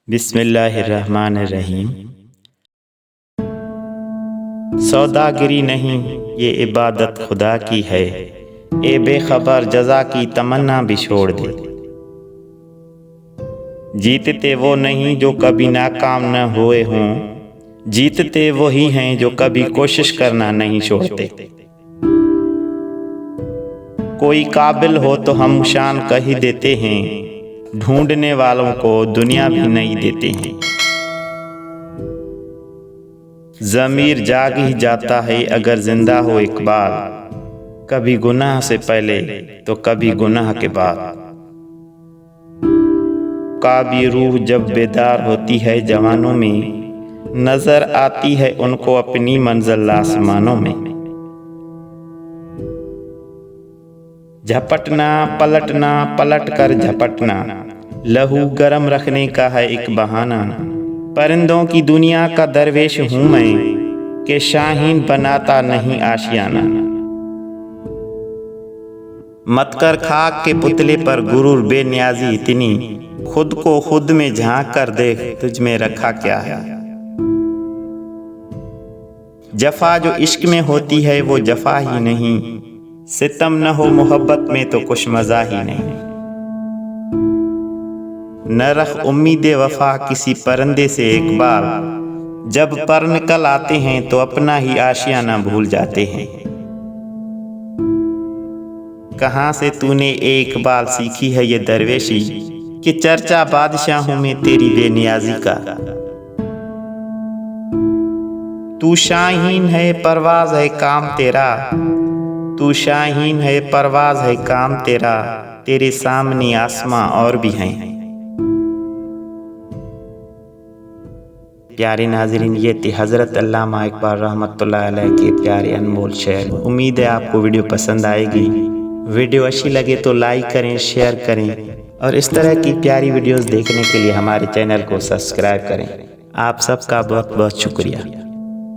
बिस्मिल्लाहिर्रहमानिर्रहीम। सौदागिरी नहीं ये इबादत खुदा की है, ए बेखबर जज़ा की तमन्ना भी छोड़ दे। जीतते वो नहीं जो कभी नाकाम न हुए हों, जीतते वही हैं जो कभी कोशिश करना नहीं छोड़ते। कोई काबिल हो तो हम शान कह ही देते हैं, ढूंढने वालों को दुनिया भी नहीं देते हैं। ज़मीर जाग ही जाता है अगर जिंदा हो इकबाल, कभी गुनाह से पहले तो कभी गुनाह के बाद। काबी रूह जब बेदार होती है जवानों में, नजर आती है उनको अपनी मंजिल आसमानों में। झपटना पलटना पलट कर झपटना, लहू गरम रखने का है एक बहाना। परिंदों की दुनिया का दरवेश हूँ मैं, कि शाहीन बनाता नहीं आशियाना। मत कर खाक के पुतले पर गुरूर बेनियाजी इतनी, खुद को खुद में झांक कर देख तुझ में रखा क्या है। जफा जो इश्क में होती है वो जफा ही नहीं, सितम न हो मोहब्बत में तो कुछ मजा ही नहीं। न रख उम्मीद वफा किसी परिंदे से एक बार, जब पर निकल आते हैं तो अपना ही आशियाना भूल जाते हैं। कहाँ से तूने एक बाल सीखी है ये दरवेशी, कि चर्चा बादशाहों में तेरी बेनियाजी का। तू शाहीन है परवाज है काम तेरा, तू शाहीन है परवाज है काम तेरा, तेरे सामने आसमां और भी हैं। प्यारे नाज़रीन, ये थी हज़रत अल्लामा इकबाल रहमतुल्लाह अलैह के प्यारे अनमोल शेर। उम्मीद है आपको वीडियो पसंद आएगी। वीडियो अच्छी लगे तो लाइक करें, शेयर करें और इस तरह की प्यारी वीडियोस देखने के लिए हमारे चैनल को सब्सक्राइब करें। आप सबका बहुत बहुत शुक्रिया।